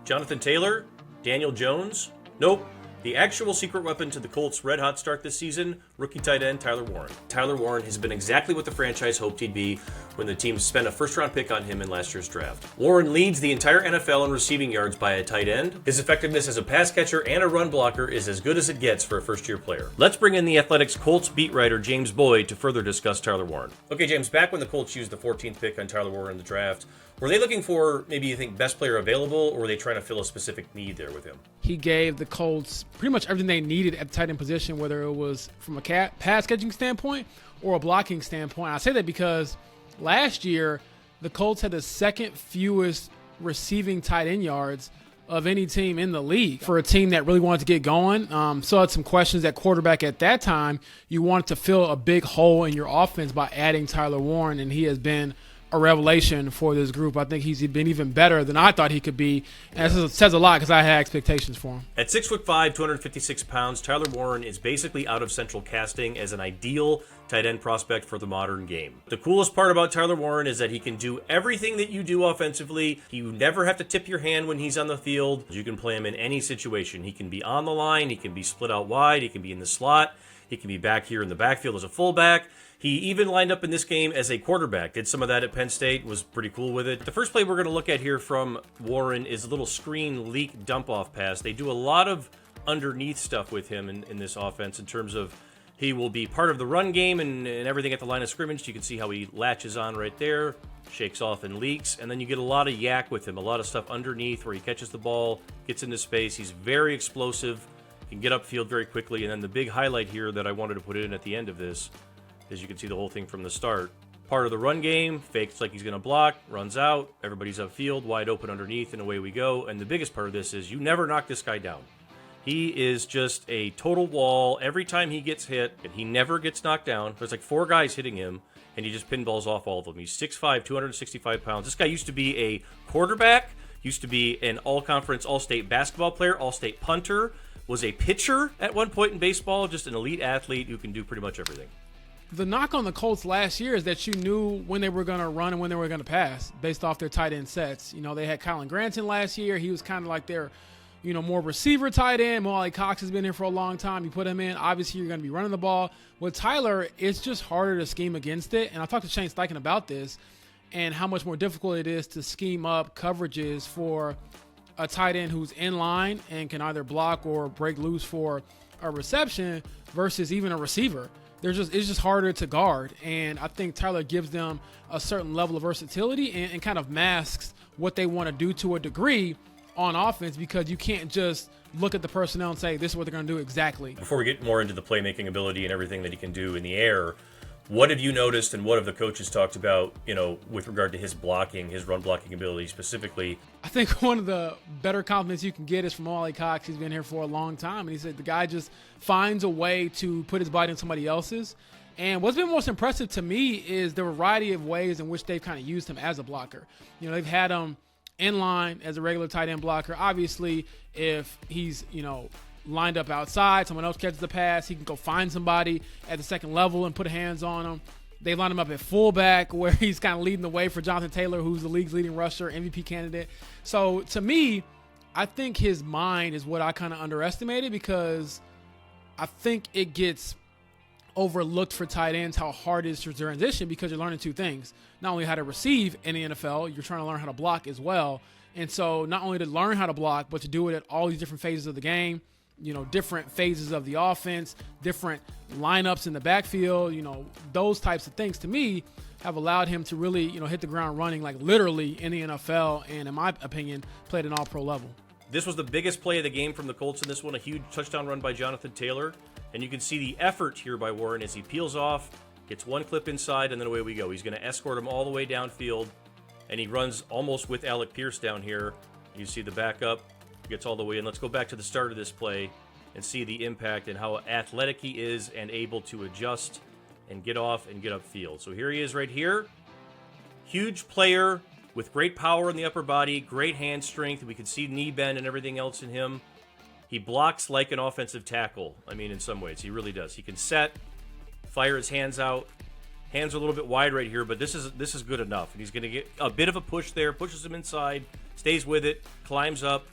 Jonathan Taylor? Daniel Jones? Nope. The actual secret weapon to the Colts' red-hot start this season, rookie tight end Tyler Warren. Tyler Warren has been exactly what the franchise hoped he'd be when the team spent a first-round pick on him in last year's draft. Warren leads the entire NFL in receiving yards by a tight end. His effectiveness as a pass catcher and a run blocker is as good as it gets for a first-year player. Let's bring in the Athletics Colts beat writer James Boyd to further discuss Tyler Warren. Okay, James, back when the Colts used the 14th pick on Tyler Warren in the draft, were they looking for, maybe you think, best player available, or were they trying to fill a specific need there with him? He gave the Colts pretty much everything they needed at the tight end position, whether it was from a pass catching standpoint or a blocking standpoint. I say that because last year, the Colts had the second fewest receiving tight end yards of any team in the league for a team that really wanted to get going. So had some questions at quarterback at that time. You wanted to fill a big hole in your offense by adding Tyler Warren, and he has been a revelation for this group. I think he's been even better than I thought he could be, and it says a lot because I had expectations for him. At 6'5", 256 pounds, Tyler Warren is basically out of central casting as an ideal tight end prospect for the modern game. The coolest part about Tyler Warren is that he can do everything that you do offensively. You never have to tip your hand when he's on the field. You can play him in any situation. He can be on the line, he can be split out wide, he can be in the slot, he can be back here in the backfield as a fullback. He even lined up in this game as a quarterback. Did some of that at Penn State, was pretty cool with it. The first play we're going to look at here from Warren is a little screen leak dump-off pass. They do a lot of underneath stuff with him in this offense in terms of he will be part of the run game and everything at the line of scrimmage. You can see how he latches on right there, shakes off and leaks, and then you get a lot of yak with him, a lot of stuff underneath where he catches the ball, gets into space. He's very explosive, can get upfield very quickly, and then the big highlight here that I wanted to put in at the end of this, as you can see the whole thing from the start. Part of the run game, fakes like he's going to block, runs out, everybody's upfield, wide open underneath, and away we go. And the biggest part of this is you never knock this guy down. He is just a total wall. Every time he gets hit, and he never gets knocked down. There's like 4 guys hitting him, and he just pinballs off all of them. He's 6'5", 265 pounds. This guy used to be a quarterback, used to be an all-conference, all-state basketball player, all-state punter, was a pitcher at one point in baseball, just an elite athlete who can do pretty much everything. The knock on the Colts last year is that you knew when they were going to run and when they were going to pass based off their tight end sets. You know, they had Kylan Granton last year. He was kind of like their, more receiver tight end. Mo Cox has been here for a long time. You put him in. Obviously, you're going to be running the ball. With Tyler, it's just harder to scheme against it. And I talked to Shane Steichen about this and how much more difficult it is to scheme up coverages for a tight end who's in line and can either block or break loose for a reception versus even a receiver. It's just harder to guard, and I think Tyler gives them a certain level of versatility and kind of masks what they want to do to a degree on offense, because you can't just look at the personnel and say this is what they're going to do exactly. Before we get more into the playmaking ability and everything that he can do in the air, what have you noticed and what have the coaches talked about, with regard to his blocking, his run blocking ability specifically? I think one of the better compliments you can get is from Mo Cox. He's been here for a long time, and he said the guy just finds a way to put his body in somebody else's. And what's been most impressive to me is the variety of ways in which they've kind of used him as a blocker. They've had him in line as a regular tight end blocker. Obviously, if he's, lined up outside, someone else catches the pass, he can go find somebody at the second level and put hands on him. They line him up at fullback where he's kind of leading the way for Jonathan Taylor, who's the league's leading rusher, MVP candidate. So to me, I think his mind is what I kind of underestimated, because I think it gets overlooked for tight ends how hard it is to transition, because you're learning 2 things. Not only how to receive in the NFL, you're trying to learn how to block as well. And so not only to learn how to block, but to do it at all these different phases of the game, different phases of the offense, different lineups in the backfield, those types of things to me have allowed him to really, hit the ground running, like literally in the NFL, and in my opinion, played an all-pro level. This was the biggest play of the game from the Colts in this one, a huge touchdown run by Jonathan Taylor. And you can see the effort here by Warren as he peels off, gets one clip inside, and then away we go. He's going to escort him all the way downfield, and he runs almost with Alec Pierce down here. You see the backup. Gets all the way in. Let's go back to the start of this play and see the impact and how athletic he is and able to adjust and get off and get upfield. So here he is right here. Huge player with great power in the upper body, great hand strength. We can see knee bend and everything else in him. He blocks like an offensive tackle. In some ways, he really does. He can set, fire his hands out. Hands are a little bit wide right here, but this is good enough. And he's going to get a bit of a push there, pushes him inside, stays with it, climbs up,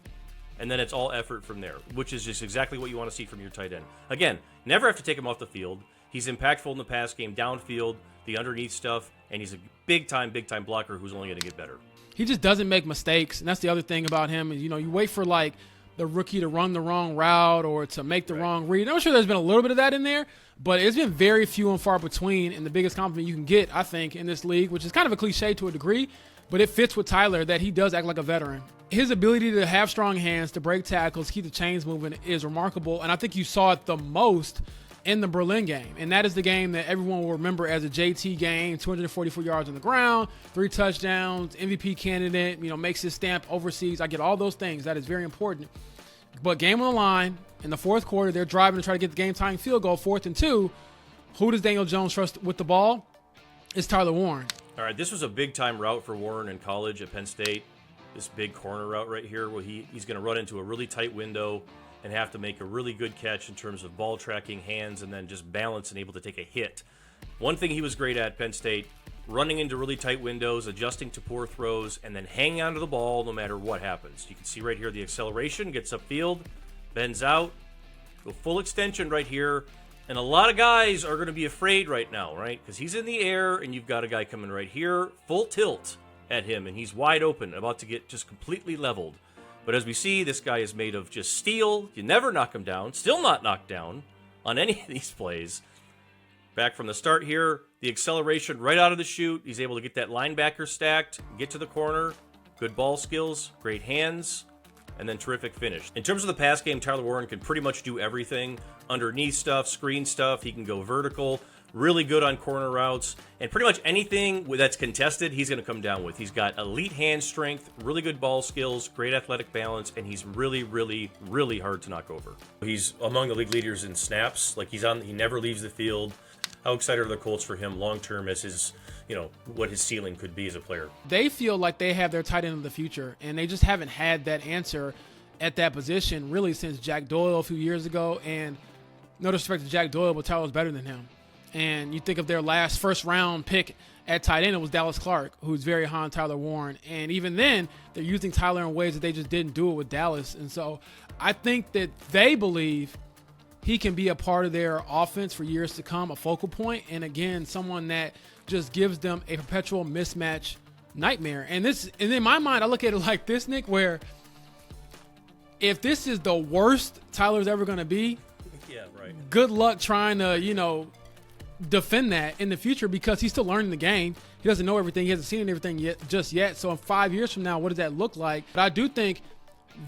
and then it's all effort from there, which is just exactly what you want to see from your tight end. Again, never have to take him off the field. He's impactful in the pass game, downfield, the underneath stuff, and he's a big-time blocker who's only going to get better. He just doesn't make mistakes, and that's the other thing about him. You wait for, like, the rookie to run the wrong route or to make the wrong read. I'm sure there's been a little bit of that in there, but it's been very few and far between, and the biggest compliment you can get, I think, in this league, which is kind of a cliche to a degree, but it fits with Tyler that he does act like a veteran. His ability to have strong hands, to break tackles, keep the chains moving is remarkable, and I think you saw it the most in the Berlin game, and that is the game that everyone will remember as a JT game, 244 yards on the ground, 3 touchdowns, MVP candidate, makes his stamp overseas. I get all those things. That is very important. But game on the line, in the fourth quarter, they're driving to try to get the game-tying field goal, 4th and 2. Who does Daniel Jones trust with the ball? It's Tyler Warren. All right, this was a big-time route for Warren in college at Penn State. This big corner route right here where he's going to run into a really tight window and have to make a really good catch in terms of ball tracking, hands, and then just balance and able to take a hit. One thing he was great at Penn State, running into really tight windows, adjusting to poor throws, and then hanging onto the ball no matter what happens. You can see right here the acceleration, gets upfield, bends out, go full extension right here. And a lot of guys are going to be afraid right now, right? Because he's in the air and you've got a guy coming right here, full tilt at him, and he's wide open, about to get just completely leveled. But as we see, this guy is made of just steel. You never knock him down. Still not knocked down on any of these plays. Back from the start here, the acceleration right out of the chute. He's able to get that linebacker stacked, get to the corner. Good ball skills, great hands, and then terrific finish. In terms of the pass game, Tyler Warren can pretty much do everything. Underneath stuff, screen stuff. He can go vertical. Really good on corner routes, and pretty much anything that's contested, he's going to come down with. He's got elite hand strength, really good ball skills, great athletic balance, and he's really, really, really hard to knock over. He's among the league leaders in snaps. Like he never leaves the field. How excited are the Colts for him long term as his, what his ceiling could be as a player? They feel like they have their tight end of the future, and they just haven't had that answer at that position really since Jack Doyle a few years ago. And no disrespect to Jack Doyle, but Tyler's better than him. And you think of their last first-round pick at tight end, it was Dallas Clark, who's very high on Tyler Warren. And even then, they're using Tyler in ways that they just didn't do it with Dallas. And so I think that they believe he can be a part of their offense for years to come, a focal point, and again, someone that just gives them a perpetual mismatch nightmare. And in my mind, I look at it like this, Nick, where if this is the worst Tyler's ever going to be, yeah, right. Good luck trying to, defend that in the future, because he's still learning the game. He doesn't know everything. He hasn't seen everything yet. So in 5 years from now, what does that look like? But I do think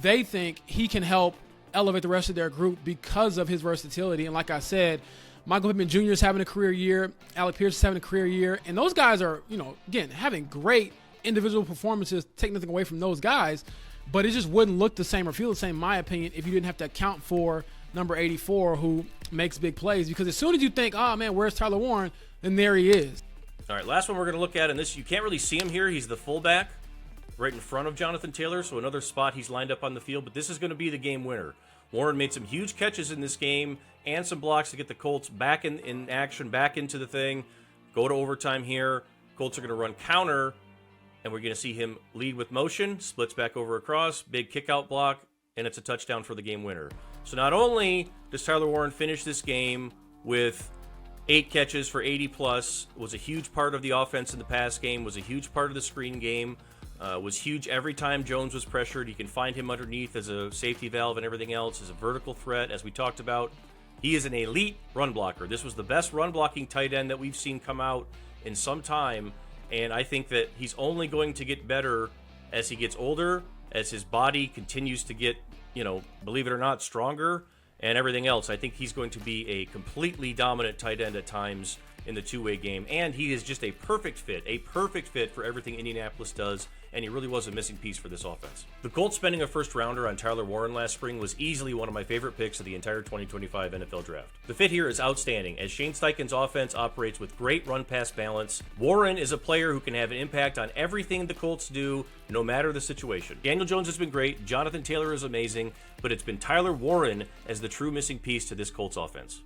they think he can help elevate the rest of their group because of his versatility. And like I said, Michael Pittman Jr. is having a career year. Alec Pierce is having a career year. And those guys are, again, having great individual performances. Take nothing away from those guys. But it just wouldn't look the same or feel the same, in my opinion, if you didn't have to account for number 84, who makes big plays. Because as soon as you think, oh, man, where's Tyler Warren? Then there he is. All right, last one we're going to look at, and this, you can't really see him here. He's the fullback right in front of Jonathan Taylor, so another spot he's lined up on the field. But this is going to be the game winner. Warren made some huge catches in this game and some blocks to get the Colts back in action, back into the thing. Go to overtime here. Colts are going to run counter, and we're going to see him lead with motion, splits back over across, big kick-out block, and it's a touchdown for the game winner. So not only does Tyler Warren finish this game with 8 catches for 80+, was a huge part of the offense in the pass game, was a huge part of the screen game, was huge every time Jones was pressured. You can find him underneath as a safety valve and everything else, as a vertical threat, as we talked about. He is an elite run blocker. This was the best run blocking tight end that we've seen come out in some time, and I think that he's only going to get better as he gets older, as his body continues to get, believe it or not, stronger and everything else. I think he's going to be a completely dominant tight end at times in the two-way game, and he is just a perfect fit for everything Indianapolis does, and he really was a missing piece for this offense. The Colts spending a first-rounder on Tyler Warren last spring was easily one of my favorite picks of the entire 2025 NFL Draft. The fit here is outstanding, as Shane Steichen's offense operates with great run-pass balance. Warren is a player who can have an impact on everything the Colts do, no matter the situation. Daniel Jones has been great, Jonathan Taylor is amazing, but it's been Tyler Warren as the true missing piece to this Colts offense.